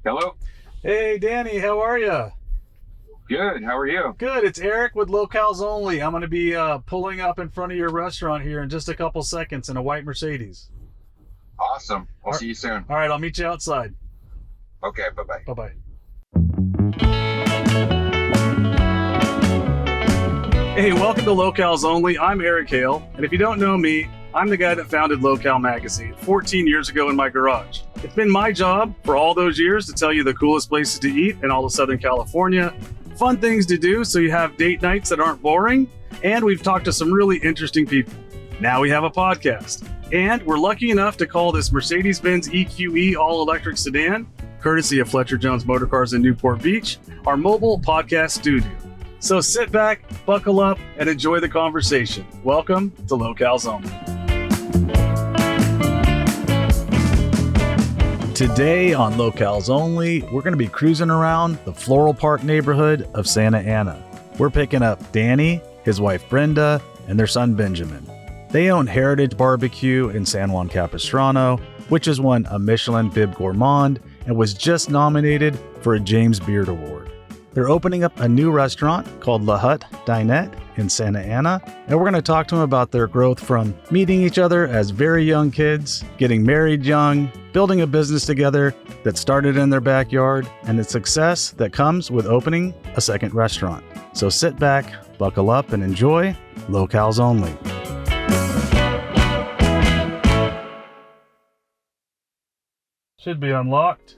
Hello. Hey, Danny, how are you? Good. How are you? Good. It's Eric with Locales Only. I'm going to be pulling up in front of your restaurant here in just a couple seconds in a white Mercedes. Awesome. We'll see you soon. All right, I'll meet you outside. Okay. Bye-bye. Bye-bye. Hey, welcome to Locales Only. I'm Eric Hale, and if you don't know me, I'm the guy that founded Locale Magazine 14 years ago in my garage. It's been my job for all those years to tell you the coolest places to eat in all of Southern California, fun things to do so you have date nights that aren't boring, and we've talked to some really interesting people. Now we have a podcast, and we're lucky enough to call this Mercedes-Benz EQE all-electric sedan, courtesy of Fletcher Jones Motorcars in Newport Beach, our mobile podcast studio. So sit back, buckle up, and enjoy the conversation. Welcome to Locales Only. Today on Locales Only, we're going to be cruising around the Floral Park neighborhood of Santa Ana. We're picking up Danny, his wife Brenda, and their son Benjamin. They own Heritage BBQ in San Juan Capistrano, which has won a Michelin Bib Gourmand and was just nominated for a James Beard Award. They're opening up a new restaurant called the Hut Dinette in Santa Ana, and we're going to talk to them about their growth from meeting each other as very young kids, getting married young, building a business together that started in their backyard, and the success that comes with opening a second restaurant. So sit back, buckle up, and enjoy Locales Only. Should be unlocked.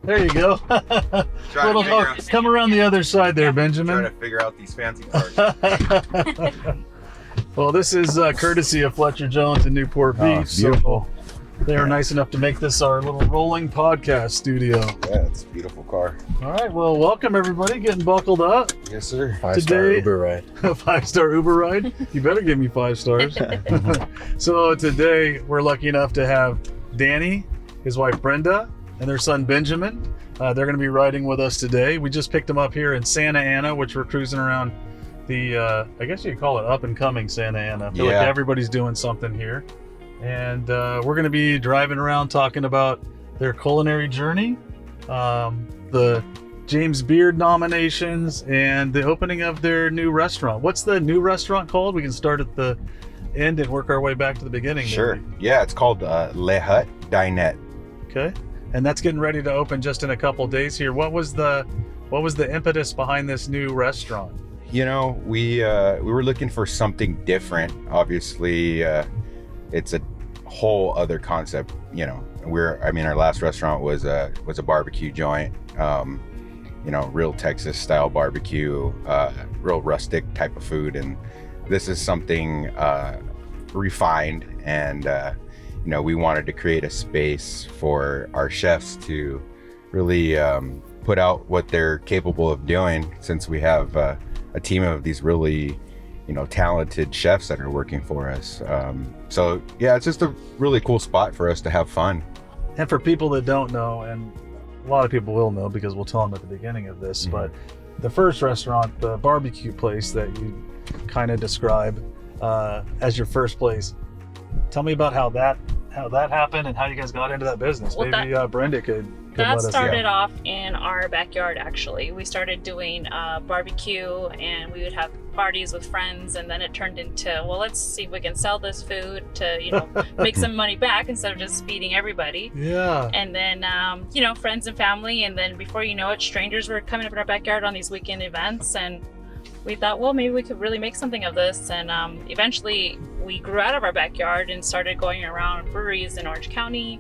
There you go. Come around the other side there, Benjamin. Trying to figure out these fancy cars. Well, this is courtesy of Fletcher Jones in Newport Beach. Beautiful. So they are nice enough to make this our little rolling podcast studio. Yeah, it's a beautiful car. All right, well, welcome everybody. Getting buckled up. Yes, sir. Today- Uber ride. A 5-star Uber ride. You better give me 5 stars. So today we're lucky enough to have Danny, his wife Brenda, and their son Benjamin. They're going to be riding with us today. We just picked them up here in Santa Ana, which we're cruising around the, I guess you could call it up and coming Santa Ana. I feel like everybody's doing something here. And we're going to be driving around talking about their culinary journey, the James Beard nominations, and the opening of their new restaurant. What's the new restaurant called? We can start at the end and work our way back to the beginning. Sure. Maybe. Yeah, it's called Le Hut Dinette. Okay. And that's getting ready to open just in a couple days here. What was the impetus behind this new restaurant? You know, we were looking for something different. Obviously, it's a whole other concept. You know, our last restaurant was a barbecue joint. Real Texas style barbecue, real rustic type of food, and this is something refined and. We wanted to create a space for our chefs to really put out what they're capable of doing, since we have a team of these really, talented chefs that are working for us. So yeah, it's just a really cool spot for us to have fun. And for people that don't know, and a lot of people will know because we'll tell them at the beginning of this, but the first restaurant, the barbecue place that you kind of describe as your first place, tell me about how that happened and how you guys got into that business. Well, maybe Brenda could that let us started off in our backyard. Actually, we started doing barbecue, and we would have parties with friends, and then it turned into, well, let's see if we can sell this food to make some money back instead of just feeding everybody. Yeah. And then friends and family, and then before you know it, strangers were coming up in our backyard on these weekend events, and we thought, well, maybe we could really make something of this. And eventually we grew out of our backyard and started going around breweries in Orange County.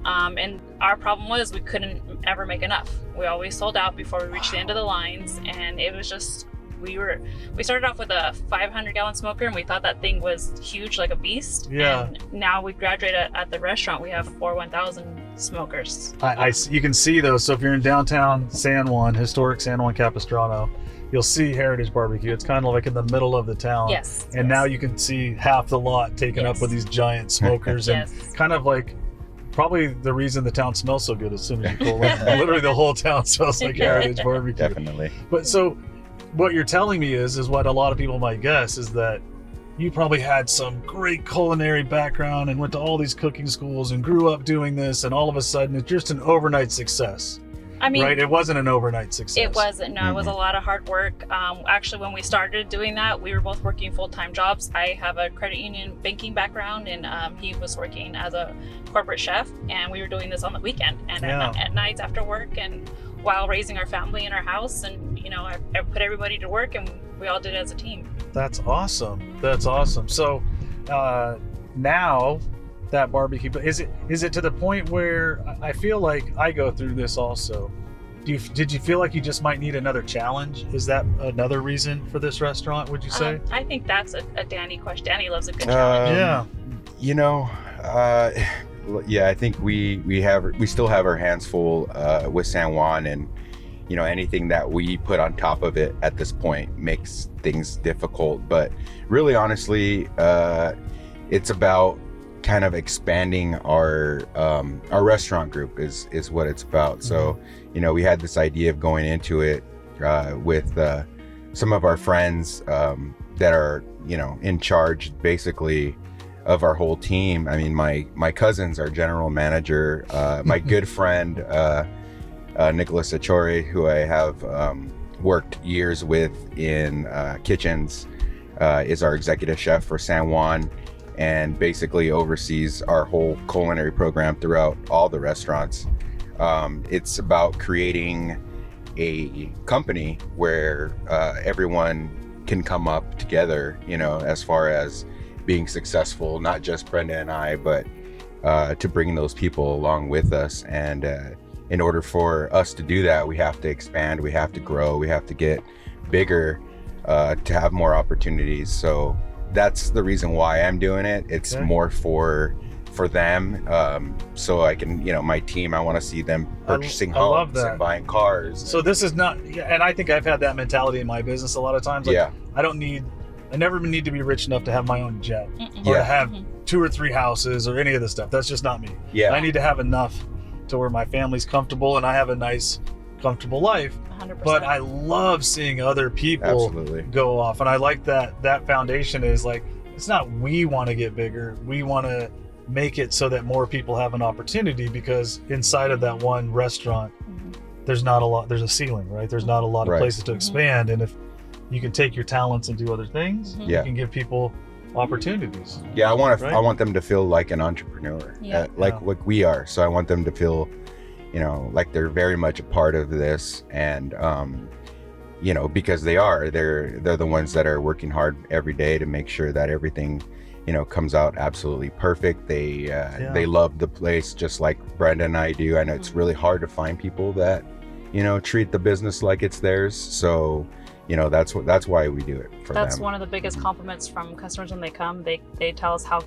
And our problem was we couldn't ever make enough. We always sold out before we reached the end of the lines. And it was just, we started off with a 500-gallon smoker, and we thought that thing was huge, like a beast. Yeah. And now we graduated at the restaurant. We have 4 1,000 smokers. You can see those. So if you're in downtown San Juan, historic San Juan Capistrano, you'll see Heritage Barbecue. It's kind of like in the middle of the town. Yes. And now you can see half the lot taken up with these giant smokers. And kind of like probably the reason the town smells so good as soon as you pull in. Literally the whole town smells like Heritage Barbecue. Definitely. But so what you're telling me is what a lot of people might guess is that you probably had some great culinary background and went to all these cooking schools and grew up doing this, and all of a sudden it's just an overnight success. I mean, right? It wasn't an overnight success. It wasn't. No, It was a lot of hard work. Actually, when we started doing that, we were both working full-time jobs. I have a credit union banking background, and he was working as a corporate chef, and we were doing this on the weekend and at nights after work, and while raising our family in our house. And I put everybody to work, and we all did it as a team. That's awesome. That's awesome. So now that barbecue, but is it to the point where I feel like I go through this also? Did you feel like you just might need another challenge? Is that another reason for this restaurant, would you say? I think that's a Danny question. Danny loves a good challenge. Yeah, I think we still have our hands full with San Juan, and anything that we put on top of it at this point makes things difficult. But really, honestly, it's about kind of expanding our restaurant group is what it's about. Mm-hmm. So we had this idea of going into it with some of our friends that are in charge basically of our whole team. I mean, my cousin's our general manager, my good friend Nicholas Achore, who I have worked years with in kitchens, is our executive chef for San Juan, and basically oversees our whole culinary program throughout all the restaurants. It's about creating a company where everyone can come up together, as far as being successful, not just Brenda and I, but to bring those people along with us. And in order for us to do that, we have to expand, we have to grow, we have to get bigger to have more opportunities. So that's the reason why I'm doing it. It's more for them, so I can, my team, I want to see them purchasing homes and buying cars. So this is not, and I think I've had that mentality in my business a lot of times. I never need to be rich enough to have my own jet or to have 2 or 3 houses or any of this stuff. That's just not me. I need to have enough to where my family's comfortable and I have a nice, comfortable life. 100%. But I love seeing other people go off, and I like that foundation is like, it's not we want to get bigger, we want to make it so that more people have an opportunity, because inside of that one restaurant there's a ceiling, right? There's not a lot of places to expand, and if you can take your talents and do other things, you can give people opportunities. I want them to feel like an entrepreneur, like we are. So I want them to feel like they're very much a part of this, and because they're the ones that are working hard every day to make sure that everything comes out absolutely perfect. They love the place just like Brenda and I do. I know it's really hard to find people that treat the business like it's theirs. So that's why we do it for them. That's one of the biggest compliments from customers when they come. They tell us how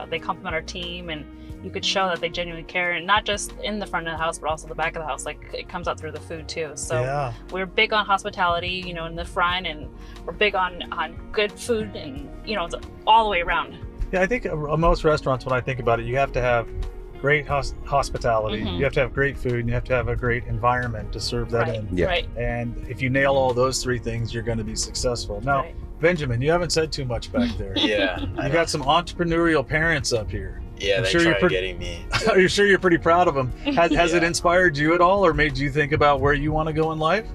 they compliment our team, and you could show that they genuinely care, and not just in the front of the house, but also the back of the house. Like, it comes out through the food too. So we're big on hospitality, in the front, and we're big on good food, and it's all the way around. I think most restaurants, when I think about it, you have to have great hospitality, you have to have great food, and you have to have a great environment to serve that in. Right. And if you nail all those 3 things, you're going to be successful. Now, Benjamin, you haven't said too much back there. You got some entrepreneurial parents up here. Yeah, they tried getting me. Are you sure you're pretty proud of them? Has it inspired you at all, or made you think about where you want to go in life?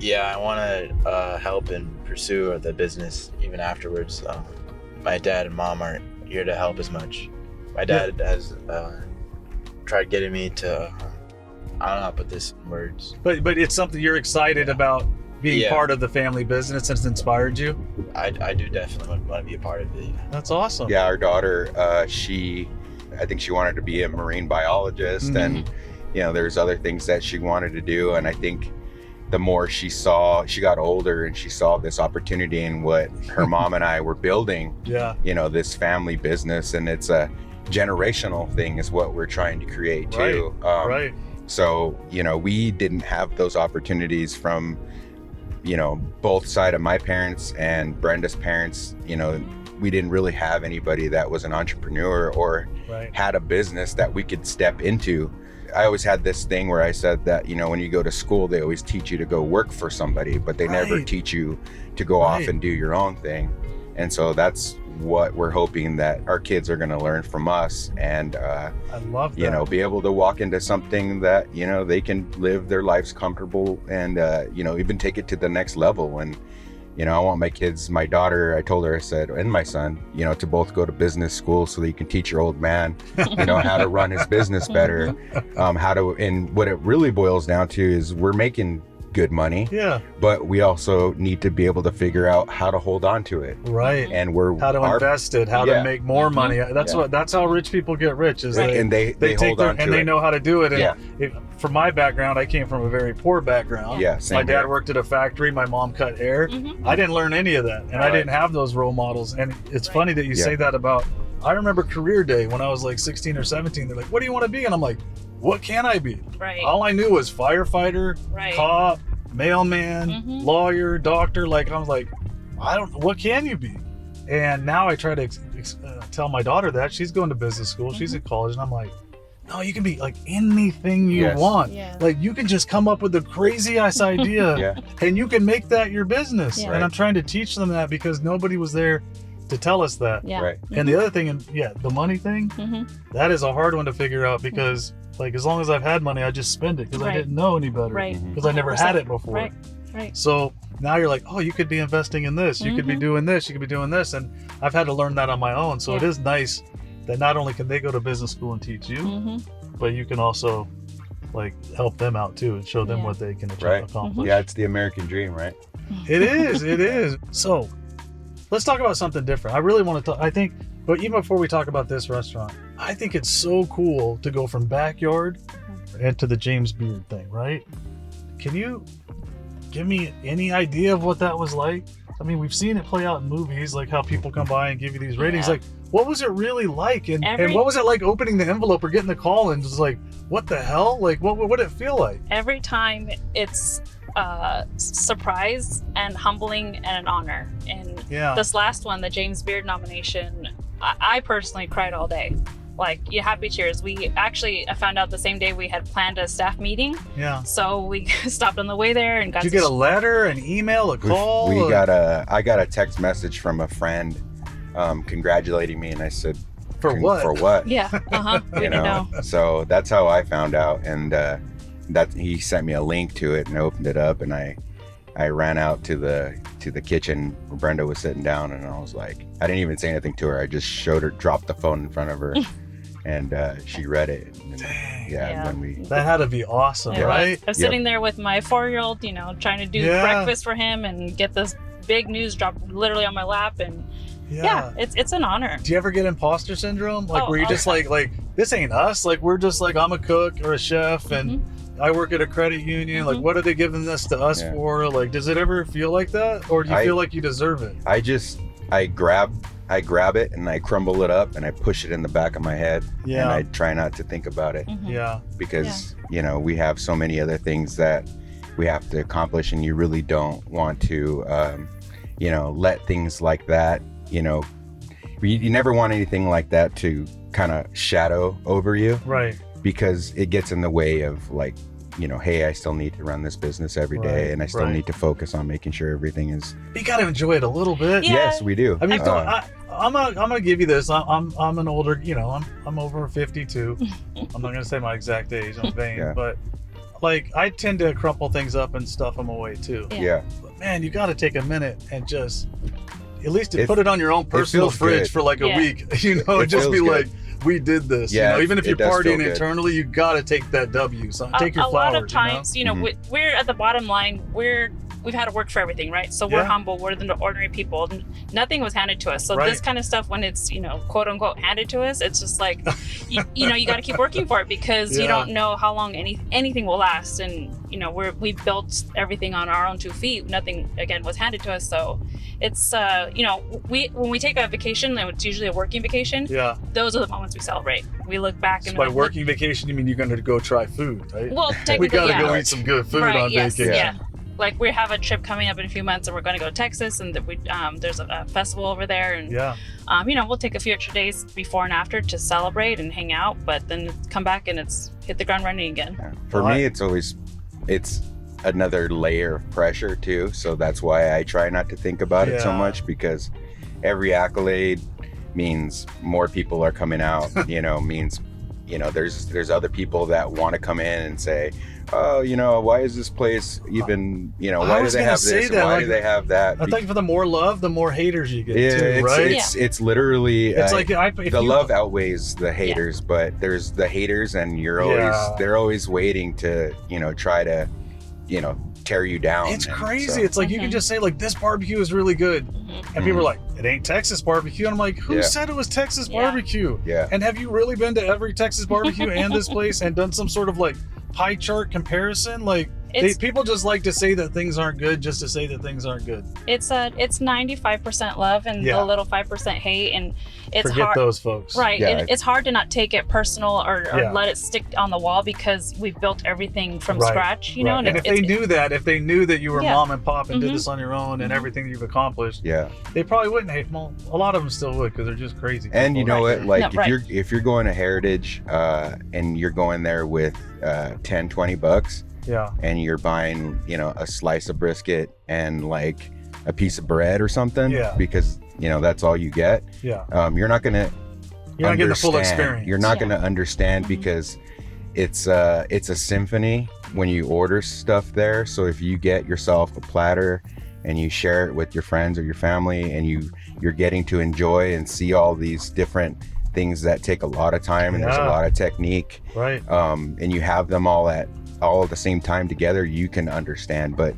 Yeah, I want to help and pursue the business even afterwards. My dad and mom aren't here to help as much. My dad has tried getting me to, I don't know how to put this in words. But it's something you're excited about being part of the family business, and it's inspired you? I do definitely want to be a part of it. That's awesome. Yeah, our daughter, I think she wanted to be a marine biologist, and there's other things that she wanted to do. And I think the more she got older and she saw this opportunity in what her mom and I were building, this family business, and it's a generational thing is what we're trying to create too. So, we didn't have those opportunities from, both side of my parents and Brenda's parents. We didn't really have anybody that was an entrepreneur or had a business that we could step into. I always had this thing where I said that, when you go to school, they always teach you to go work for somebody, but they never teach you to go off and do your own thing. And so that's what we're hoping that our kids are going to learn from us, and I love that. you know, be able to walk into something that, you know, they can live their lives comfortable and you know, even take it to the next level. And you know, I want my kids, my daughter, I told her, I said, and my son, you know, to both go to business school so that you can teach your old man, you know, how to run his business better, how to, and what it really boils down to is we're making good money, but we also need to be able to figure out how to hold on to it, right? And we're how to invest it, how to make more money. That's how rich people get rich, is and they take hold on to and it. they know how to do it. And from my background, I came from a very poor background. My dad worked at a factory, my mom cut hair. I didn't learn any of that, and I didn't have those role models. And it's funny that you say that about, I remember career day when I was like 16 or 17. They're like, what do you want to be? And I'm like, what can I be? Right. All I knew was firefighter, cop, mailman, lawyer, doctor. Like, I was like, what can you be? And now I try to tell my daughter that. She's going to business school, she's in college, and I'm like, no, you can be like anything you want. Like, you can just come up with a crazy ass idea and you can make that your business. And I'm trying to teach them that because nobody was there to tell us that. And the other thing, and the money thing, that is a hard one to figure out because like, as long as I've had money, I just spend it because I didn't know any better, because I never had it before. So now you're like, oh, you could be investing in this, you could be doing this, you could be doing this, and I've had to learn that on my own. So it is nice that not only can they go to business school and teach you, but you can also like help them out too and show them what they can accomplish. Yeah, it's the American dream, right? It is. So let's talk about something different. I really want to talk, I think, but even before we talk about this restaurant, I think it's so cool to go from backyard and to the James Beard thing, right? Can you give me any idea of what that was like? I mean, we've seen it play out in movies, like how people come by and give you these ratings. Like, what was it really like? And what was it like opening the envelope or getting the call and just like, what the hell? Like, what would it feel like? Every time it's surprise and humbling and an honor. And this last one, the James Beard nomination, I personally cried all day. Like, happy tears. We actually found out the same day we had planned a staff meeting. So we stopped on the way there and got. Did you get a letter, an email, a call? I got a text message from a friend congratulating me, and I said, For what? For what? Yeah. We you know. So that's how I found out, and that he sent me a link to it, and I opened it up, and I ran out to the kitchen where Brenda was sitting down, and I was like, I didn't even say anything to her. I just showed her, dropped the phone in front of her, and she read it. And, then that had to be awesome, right? I was sitting there with my 4-year-old, you know, trying to do breakfast for him and get this big news dropped literally on my lap, and it's an honor. Do you ever get imposter syndrome? Like, where you're just like, this ain't us. Like, we're just like, I'm a cook or a chef, and I work at a credit union. Like, what are they giving this to us for? Like, does it ever feel like that, or do you feel like you deserve it? I grab it and I crumble it up and I push it in the back of my head, and I try not to think about it. Because you know, we have so many other things that we have to accomplish, and you really don't want to you know, let things like that, you know, you never want anything like that to kind of shadow over you, right? Because it gets in the way of, like, you know, hey, I still need to run this business every day, and I still need to focus on making sure everything is. You got to enjoy it a little bit. Yes, we do. I mean, I'm gonna give you this. I'm an older, you know, I'm over 52. I'm not gonna say my exact age. I'm vain, but like, I tend to crumple things up and stuff them away too. But man, you got to take a minute and just at least put it on your own personal fridge for like a week. You know, just be like, we did this. You know, even if you're partying internally, you got to take that W. So take your flowers. A lot of times, you know, we're at the bottom line. We've had to work for everything, right? So we're humble. We're the ordinary people. Nothing was handed to us. So this kind of stuff, when it's, you know, quote unquote handed to us, it's just like, you know, you got to keep working for it, because you don't know how long anything will last. And, you know, we built everything on our own 2 feet. Nothing, again, was handed to us. So it's, you know, when we take a vacation, and it's usually a working vacation, those are the moments we celebrate. We look back and by working vacation, you mean you're going to go try food, right? Well, technically, we got to go eat some good food on vacation. Like, we have a trip coming up in a few months, and we're going to go to Texas, and there's a festival over there, and you know, we'll take a few extra days before and after to celebrate and hang out, but then come back and it's hit the ground running again. For me, it's another layer of pressure too, so that's why I try not to think about it so much, because every accolade means more people are coming out, means, there's other people that want to come in and say, oh, why is this place even, why do they have this? Why do they have that? I think for the more love, the more haters you get too, it's, right? It's literally, it's like the love outweighs the haters, but there's the haters and they're always waiting to, try to, tear you down. It's crazy. It's like you can just say like, this barbecue is really good. And people are like, it ain't Texas barbecue. And I'm like, who said it was Texas barbecue? Yeah. And have you really been to every Texas barbecue and this place and done some sort of like pie chart comparison? Like people just like to say that things aren't good just to say that things aren't good. It's 95% love and a little 5% hate, and it's Forget hard. those folks. Right. Yeah. It's hard to not take it personal or let it stick on the wall because we've built everything from scratch, Right. And if they knew that you were mom and pop and did this on your own and everything that you've accomplished, they probably wouldn't hate. Well, a lot of them still would because they're just crazy. And you know what? Like if you're going to Heritage and you're going there with $10-$20, and you're buying, a slice of brisket and like a piece of bread or something, because that's all you get. You're not gonna getting the full experience. You're not gonna understand because it's a symphony when you order stuff there. So if you get yourself a platter and you share it with your friends or your family, and you're getting to enjoy and see all these different things that take a lot of time and there's a lot of technique, right? And you have them all at the same time together, you can understand. But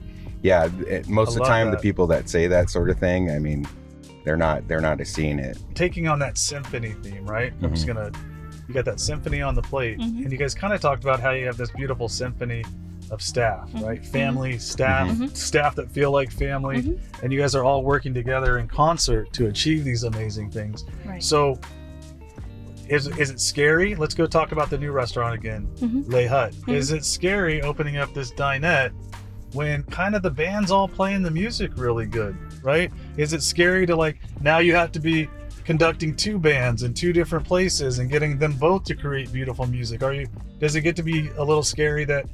most of the time, the people that say that sort of thing, I mean, they're not seeing it. Taking on that symphony theme, right? I'm just gonna, you got that symphony on the plate, and you guys kind of talked about how you have this beautiful symphony of staff, right? Family, staff, staff that feel like family, and you guys are all working together in concert to achieve these amazing things. Right. So, is it scary? Let's go talk about the new restaurant again, Le Hut. Is it scary opening up this dinette when kind of the band's all playing the music really good, right? Is it scary to like, now you have to be conducting two bands in two different places and getting them both to create beautiful music? Does it get to be a little scary that,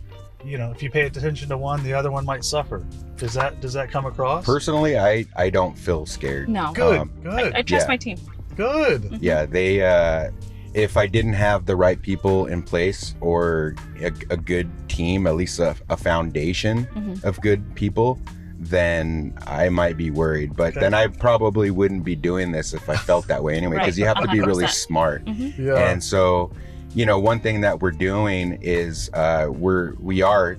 if you pay attention to one, the other one might suffer? Does that come across? Personally, I don't feel scared. No. Good. I trust my team. Good. Yeah, they if I didn't have the right people in place or a good team, at least a foundation of good people, then I might be worried. But then I probably wouldn't be doing this if I felt that way anyway, because you have to be really smart. And so, one thing that we're doing is we are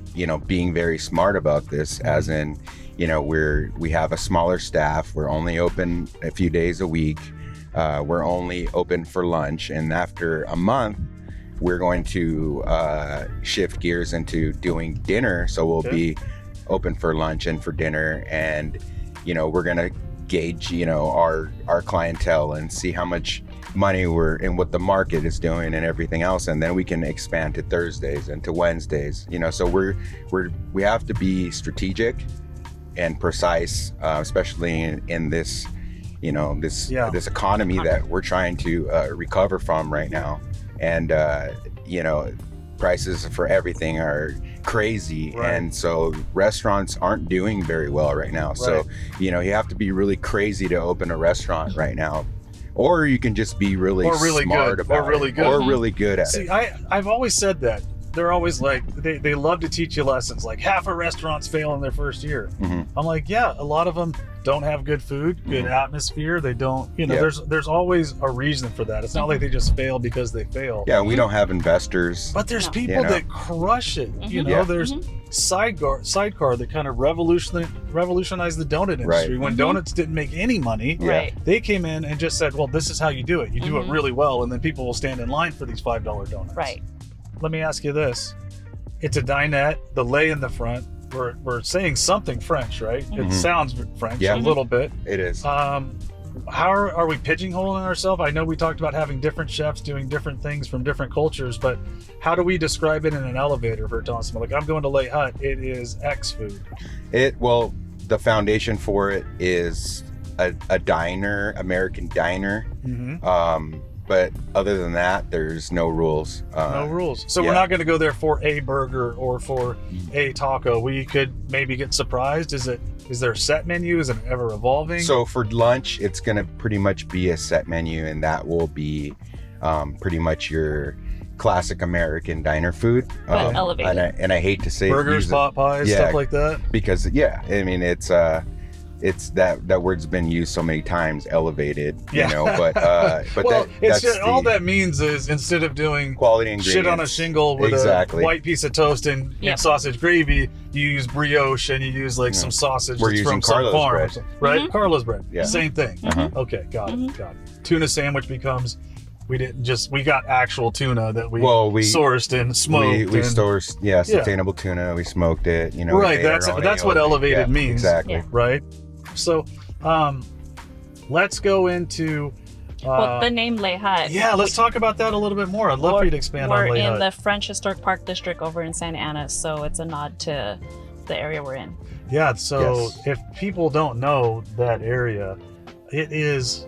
being very smart about this, as in, we have a smaller staff. We're only open a few days a week. We're only open for lunch, and after a month, we're going to shift gears into doing dinner. So we'll be open for lunch and for dinner, and we're gonna gauge our clientele and see how much money we're and what the market is doing and everything else, and then we can expand to Thursdays and to Wednesdays. So we have to be strategic and precise, especially in this. This economy that we're trying to recover from right now, and prices for everything are crazy, and so restaurants aren't doing very well right now. So you have to be really crazy to open a restaurant right now, or you can just be really smart about it, or really good at it. I've always said that. They're always like, they love to teach you lessons. Like half of restaurants fail in their first year. I'm like, a lot of them don't have good food, good atmosphere. They don't, there's always a reason for that. It's not like they just fail because they fail. Yeah, we don't have investors. But there's people that crush it. There's Sidecar that kind of revolutionized the donut industry. When donuts didn't make any money, they came in and just said, well, this is how you do it. You do it really well, and then people will stand in line for these $5 donuts. Right. Let me ask you this. It's a dinette, the lei in the front. We're saying something French, right? It sounds French a little bit. It is. How are we pigeonholing ourselves? I know we talked about having different chefs doing different things from different cultures, but how do we describe it in an elevator for telling someone, like, I'm going to Le Hut, it is X food? The foundation for it is a diner, American diner. But other than that, there's no rules. No rules. So we're not going to go there for a burger or for a taco. We could maybe get surprised. Is it Is there a set menu? Is it ever evolving? So for lunch, it's gonna pretty much be a set menu, and that will be pretty much your classic American diner food. But elevated. And I hate to say burgers, pot pies, stuff like that. because I mean it's that word's been used so many times, elevated. Yeah. You know, but well, that's just, all the that means is instead of doing quality ingredients. shit on a shingle with a white piece of toast and sausage gravy, you use brioche and you use like some sausage We're that's using from some Carlo's farm, bread. right? Mhm. Carlo's bread, Yeah. same thing. Okay, got it. Tuna sandwich becomes, we got actual tuna that we sourced and smoked. We sourced sustainable tuna. We smoked it. You know, right. That's what elevated means. Exactly. Yeah. Right. So, let's go into. Well, the name Le Hut. Yeah, let's talk about that a little bit more. I'd love for you to expand on We're Le in Hut. the French Historic Park District over in Santa Ana, so it's a nod to the area we're in. Yeah, so Yes. if people don't know that area, it is,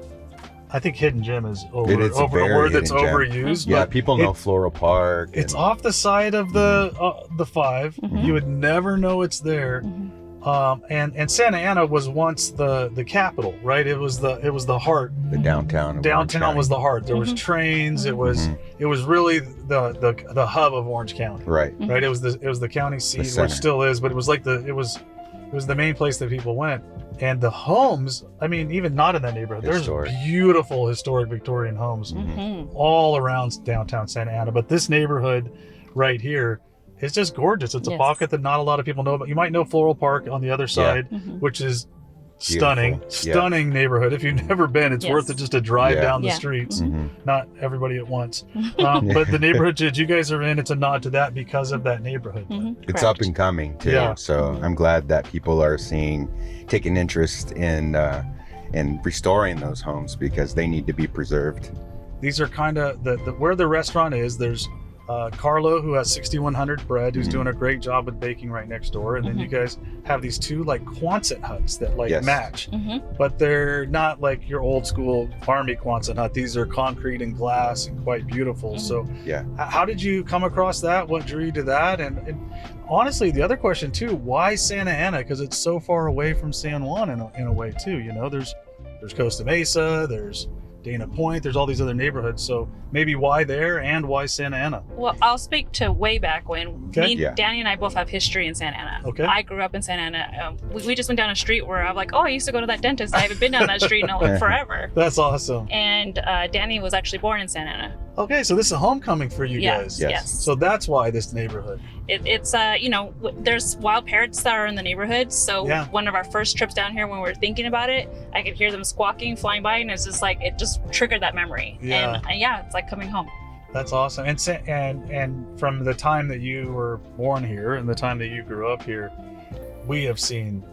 I think Hidden Gem is a very word that's hidden gem. overused. Yeah, but people know Floral Park. it's and- off the side of the 5. Mhm. You would never know it's there. Mhm. And Santa Ana was once the capital, right? It was the heart. the downtown. of Orange Downtown County. was the heart. There was Mhm. trains. It Mhm. was really the hub of Orange County. Right. Right. It was the county seat, center. which still is, but it was like it was the main place that people went. And the homes, I mean, even not in that neighborhood, Historic. there's beautiful historic Victorian homes Mhm. all around downtown Santa Ana. But this neighborhood right here is just gorgeous. It's a Yes. pocket that not a lot of people know about. You might know Floral Park on the other side, Mhm. which is Beautiful. stunning, Yeah. stunning neighborhood. If you've never been, it's Yes. worth it just to drive Yeah. down the Yeah. streets. Mhm. Not everybody at once. But the neighborhood that you guys are in, it's a nod to that because of that neighborhood. Mhm. It's Correct. up and coming too. Yeah. So I'm glad that people are taking interest in restoring those homes because they need to be preserved. These are kind of where the restaurant is. There's Carlo, who has 6100 bread, who's Mhm. doing a great job with baking right next door. And then Mhm. you guys have these 2 like Quonset huts that like Yes. match, Mhm. but they're not like your old school army Quonset hut. These are concrete and glass and quite beautiful. Mhm. So Yeah. how did you come across that? What drew you to that? And honestly, the other question too, why Santa Ana? Because it's so far away from San Juan in a way too. You know, there's Costa Mesa, there's Dana Point, there's all these other neighborhoods. So maybe why there and why Santa Ana? Well, I'll speak to way back when. Okay. Me, Yeah. Danny and I both have history in Santa Ana. Okay. I grew up in Santa Ana. We just went down a street where I'm like, oh, I used to go to that dentist. I haven't been down that street in like forever. That's awesome. And Danny was actually born in Santa Ana. Okay, so this is a homecoming for you Yeah. guys. Yes. Yes. So that's why this neighborhood. It's there's wild parrots that are in the neighborhood. So Yeah. one of our first trips down here, when we were thinking about it, I could hear them squawking, flying by, and it's just like it just triggered that memory. Yeah. And yeah, it's like coming home. That's awesome. And from the time that you were born here and the time that you grew up here, we have seen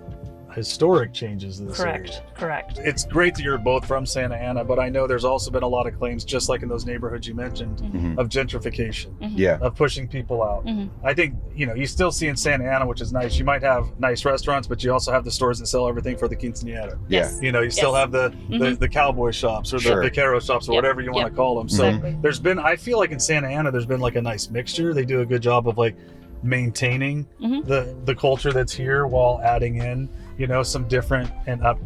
historic changes in this area. Correct. It's great that you're both from Santa Ana, but I know there's also been a lot of claims, just like in those neighborhoods you mentioned, Mhm. of gentrification, Yeah. of pushing people out. Mhm. I think, you still see in Santa Ana, which is nice. You might have nice restaurants, but you also have the stores that sell everything for the quinceañera. Yes. You still Yes. have the cowboy shops or the Sure. vaquero shops or Yep. whatever you want to Yep. call them. So Exactly. I feel like in Santa Ana, there's been like a nice mixture. They do a good job of like maintaining Mhm. the culture that's here while adding in, some different and not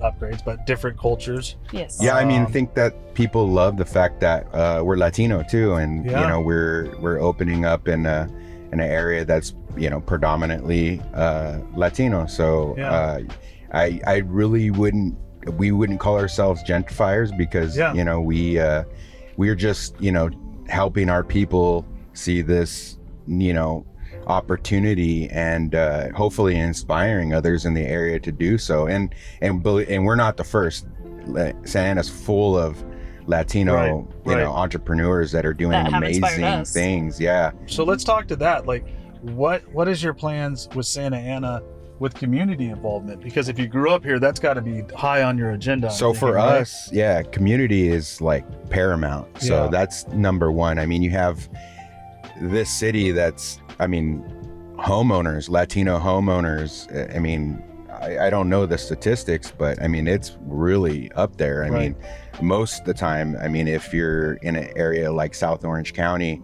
upgrades, but different cultures. Yes. Yeah, I mean, Um, I think that people love the fact that we're Latino too, and Yeah. we're opening up in an area that's predominantly Latino. So Yeah. I really we wouldn't call ourselves gentrifiers because Yeah. we're just helping our people see this opportunity and hopefully inspiring others in the area to do so. And we're not the first. Santa Ana's full of Latino Right. entrepreneurs that are doing That have inspired amazing us. things. Yeah. So let's talk to that. Like, what is your plans with Santa Ana with community involvement? Because if you grew up here, that's got to be high on your agenda. I'm So thinking, for right? us, yeah, community is like paramount. So Yeah. that's number one. I mean, you have this city that's, homeowners, Latino homeowners. I mean, I don't know the statistics, but I mean, it's really up there. I Right. mean, most of the time, if you're in an area like South Orange County,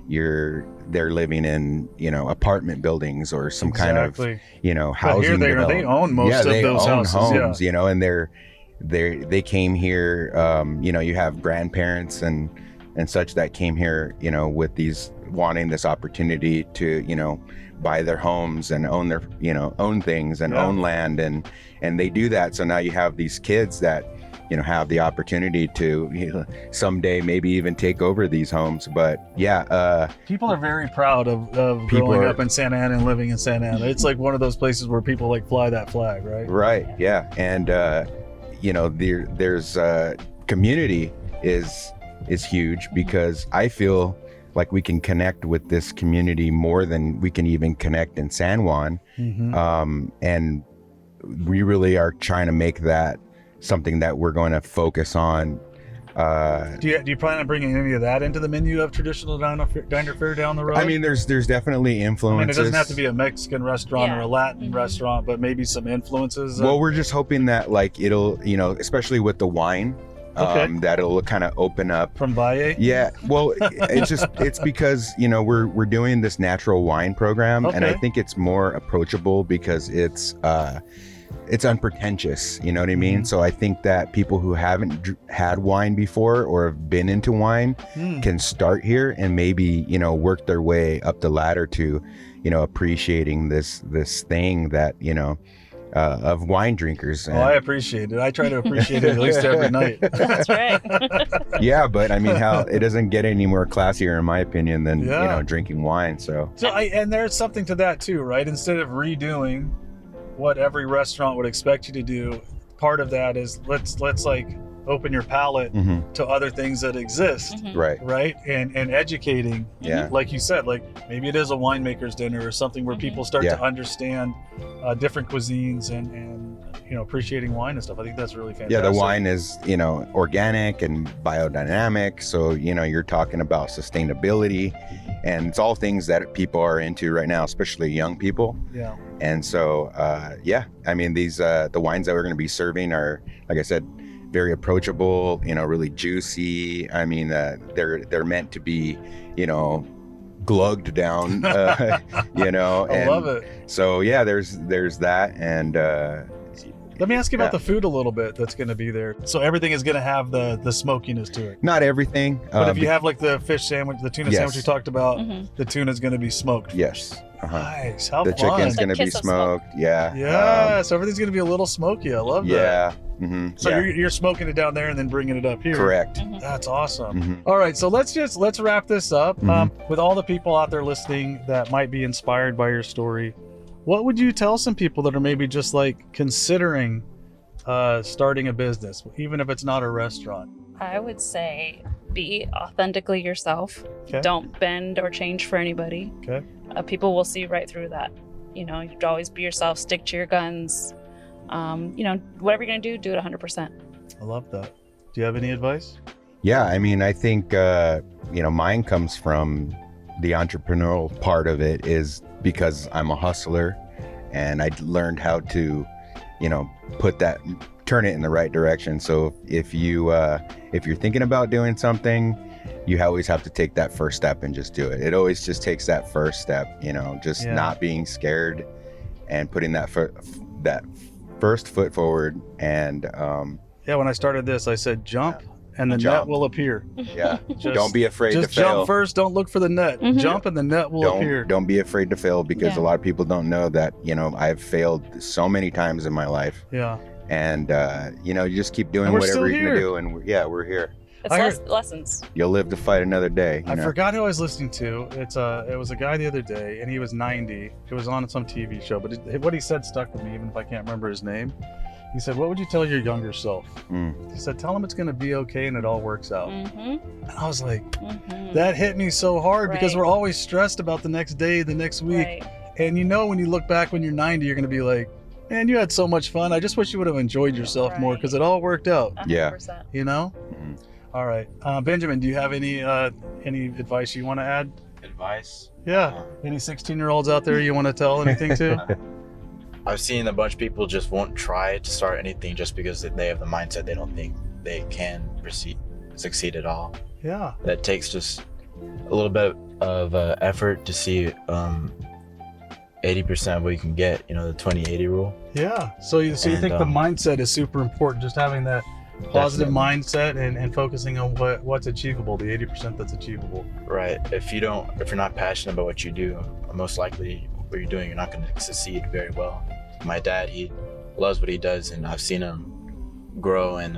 they're living in, you know, apartment buildings or some kind of, you know, But housing here development. they own most of they those own houses. homes, you know, and they came here, you know, you have grandparents and such that came here, you know, with wanting this opportunity to, you know, buy their homes and own their, you know, own things and own land, and they do that. So now you have these kids that, you know, have the opportunity to, you know, someday maybe even take over these homes. But people are very proud of growing up in Santa Ana and living in Santa Ana. It's like one of those places where people like fly that flag, right? Right. Yeah. And you know, there's community is huge, because I feel like we can connect with this community more than we can even connect in San Juan. And we really are trying to make that something that we're going to focus on. Do you plan on bringing any of that into the menu of traditional diner fare down the road? I mean, there's definitely influences. I mean, it doesn't have to be a Mexican restaurant or a Latin restaurant, but maybe some influences. Well, we're just hoping that, like, it'll, you know, especially with the wine, that it'll kind of open up. From Valle? Yeah. Well, it's because, you know, we're doing this natural wine program, and I think it's more approachable because it's unpretentious, you know what I mean? So I think that people who haven't had wine before or have been into wine can start here and maybe, you know, work their way up the ladder to, you know, appreciating this thing that, you know, of wine drinkers. I appreciate it. I try to appreciate it at least every night. That's right. Yeah, but I mean, it doesn't get any more classier, in my opinion, than you know, drinking wine. So and there's something to that too, right? Instead of redoing what every restaurant would expect you to do, part of that is let's like open your palate to other things that exist, right? And educating, like you said, like maybe it is a winemaker's dinner or something where people start to understand different cuisines and you know, appreciating wine and stuff. I think that's really fantastic. Yeah, the wine is, you know, organic and biodynamic, so, you know, you're talking about sustainability, and it's all things that people are into right now, especially young people. Yeah. And so I mean, these the wines that we're going to be serving are, like I said, very approachable, you know, really juicy. I mean, they're meant to be, you know, glugged down, you know. I love it. So yeah, there's that, and let me ask you about the food a little bit that's going to be there. So everything is going to have the smokiness to it. Not everything. But if you have like the fish sandwich, the tuna sandwich you talked about, the tuna is going to be smoked. Yes. Nice. How the fun. chicken's going to be smoked. Yeah. So everything's going to be a little smoky. I love that. Yeah. So you're smoking it down there and then bringing it up here. Correct. That's awesome. All right, so let's wrap this up. With all the people out there listening that might be inspired by your story, what would you tell some people that are maybe just like considering starting a business, even if it's not a restaurant? I would say be authentically yourself. Okay. Don't bend or change for anybody. Okay. People will see right through that. You know, you should always be yourself, stick to your guns. You know, whatever you're going to do it 100%. I love that. Do you have any advice? Yeah, I mean, I think, you know, mine comes from the entrepreneurial part of it, is because I'm a hustler and I learned how to, you know, turn it in the right direction. So if you're thinking about doing something, you always have to take that first step and just do it. It always just takes that first step, you know, just not being scared and putting that first foot forward. And when I started this, I said jump and the net will appear. Yeah. Don't be afraid to fail. Just jump first. Don't look for the net. Jump and the net will appear. Don't be afraid to fail, because a lot of people don't know that, you know, I've failed so many times in my life. Yeah. And, you know, you just keep doing whatever you're going to do. And we're here. It's lessons. You'll live to fight another day. I forgot who I was listening to. It was a guy the other day, and he was 90. It was on some TV show, but what he said stuck with me, even if I can't remember his name. He said, "What would you tell your younger self?" He said, "Tell him it's going to be okay and it all works out." And I was like, that hit me so hard, because we're always stressed about the next day, the next week. And you know, when you look back when you're 90, you're going to be like, man, you had so much fun. I just wish you would have enjoyed yourself more, because it all worked out. 100%. You know? All right. Benjamin, do you have any advice you want to add? Advice? Yeah. Any 16-year-olds out there you want to tell anything to? I've seen a bunch of people just won't try to start anything just because they have the mindset they don't think they can succeed at all. Yeah. That takes just a little bit of effort to see 80% of what you can get, you know, the 20-80 rule. Yeah. So you think the mindset is super important, just having that positive mindset and focusing on what's achievable, the 80% that's achievable. Right. If you're not passionate about what you do, most likely what you're doing, you're not going to succeed very well. My dad, he loves what he does, and I've seen him grow and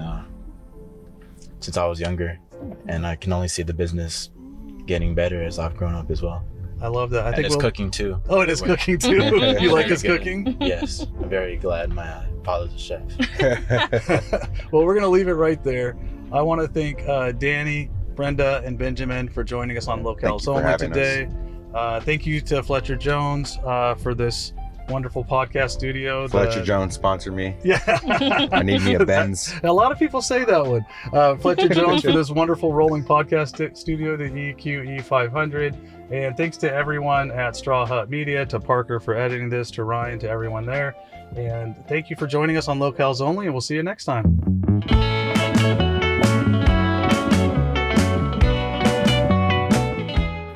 since I was younger, and I can only see the business getting better as I've grown up as well. I love that. I think it's cooking too. Oh, it is cooking too. You like his cooking? Yes, I'm very glad my father's a chef. Well, we're gonna leave it right there. I want to thank Danny, Brenda, and Benjamin for joining us on Locales Only today. Thank you to Fletcher Jones for this wonderful podcast studio. Fletcher Jones, sponsor me. Yeah. I need me a Benz. A lot of people say that one. Fletcher Jones for this wonderful rolling podcast studio, the EQE 500. And thanks to everyone at Straw Hut Media, to Parker for editing this, to Ryan, to everyone there. And thank you for joining us on Locales Only, and we'll see you next time.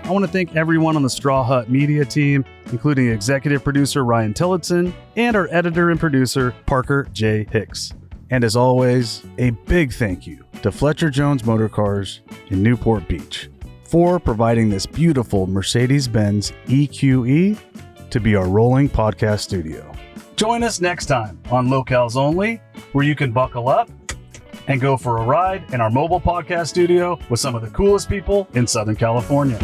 I want to thank everyone on the Straw Hut Media team, including executive producer Ryan Tillotson and our editor and producer Parker J. Hicks. And as always, a big thank you to Fletcher Jones Motor Cars in Newport Beach for providing this beautiful Mercedes-Benz EQE to be our rolling podcast studio. Join us next time on Locales Only, where you can buckle up and go for a ride in our mobile podcast studio with some of the coolest people in Southern California.